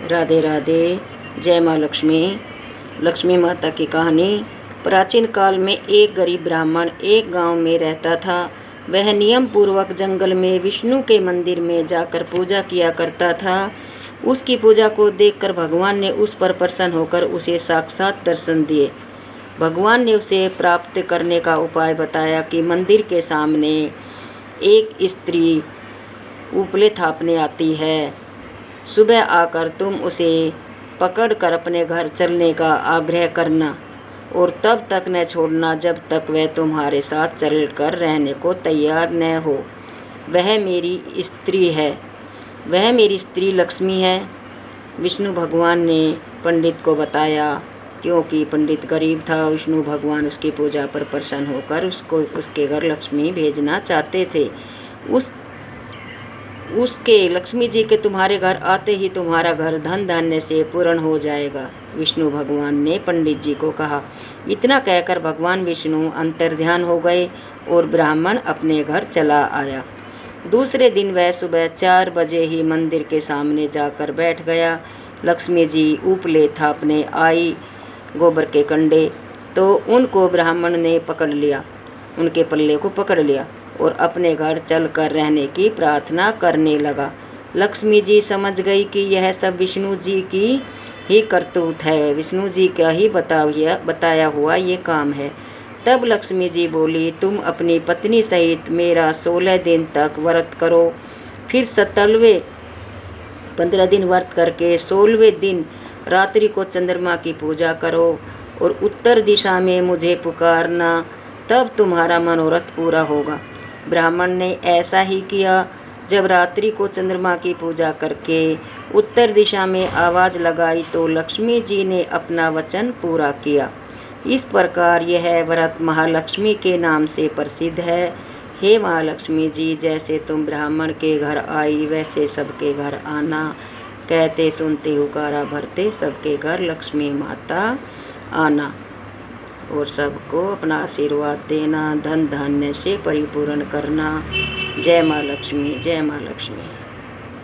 राधे राधे। जय माँ लक्ष्मी। लक्ष्मी माता की कहानी। प्राचीन काल में एक गरीब ब्राह्मण एक गांव में रहता था। वह नियम पूर्वक जंगल में विष्णु के मंदिर में जाकर पूजा किया करता था। उसकी पूजा को देखकर भगवान ने उस पर प्रसन्न होकर उसे साक्षात दर्शन दिए। भगवान ने उसे प्राप्त करने का उपाय बताया कि मंदिर के सामने एक स्त्री उपले थापने आती है। सुबह आकर तुम उसे पकड़कर अपने घर चलने का आग्रह करना और तब तक न छोड़ना जब तक वह तुम्हारे साथ चलकर रहने को तैयार न हो। वह मेरी स्त्री लक्ष्मी है। विष्णु भगवान ने पंडित को बताया। क्योंकि पंडित गरीब था, विष्णु भगवान उसकी पूजा पर प्रसन्न होकर उसके घर लक्ष्मी भेजना चाहते थे। उसके लक्ष्मी जी के तुम्हारे घर आते ही तुम्हारा घर धन धान्य से पूर्ण हो जाएगा, विष्णु भगवान ने पंडित जी को कहा। इतना कहकर भगवान विष्णु अंतर्ध्यान हो गए और ब्राह्मण अपने घर चला आया। दूसरे दिन वह सुबह 4 बजे ही मंदिर के सामने जाकर बैठ गया। लक्ष्मी जी उपले थापने आई गोबर के कंडे, तो उनको ब्राह्मण ने पकड़ लिया, उनके पल्ले को पकड़ लिया और अपने घर चलकर रहने की प्रार्थना करने लगा। लक्ष्मी जी समझ गई कि यह सब विष्णु जी की ही करतूत है, विष्णु जी का ही बताया हुआ ये काम है। तब लक्ष्मी जी बोली, तुम अपनी पत्नी सहित मेरा 16 दिन तक व्रत करो, फिर 15 दिन व्रत करके 16वें दिन रात्रि को चंद्रमा की पूजा करो और उत्तर दिशा में मुझे पुकारना, तब तुम्हारा मनोरथ पूरा होगा। ब्राह्मण ने ऐसा ही किया। जब रात्रि को चंद्रमा की पूजा करके उत्तर दिशा में आवाज लगाई तो लक्ष्मी जी ने अपना वचन पूरा किया। इस प्रकार यह व्रत महालक्ष्मी के नाम से प्रसिद्ध है। हे महालक्ष्मी जी, जैसे तुम ब्राह्मण के घर आई वैसे सबके घर आना। कहते सुनते हुकारा भरते सबके घर लक्ष्मी माता आना और सबको अपना आशीर्वाद देना, धन धान्य से परिपूर्ण करना। जय माँ लक्ष्मी, जय माँ लक्ष्मी।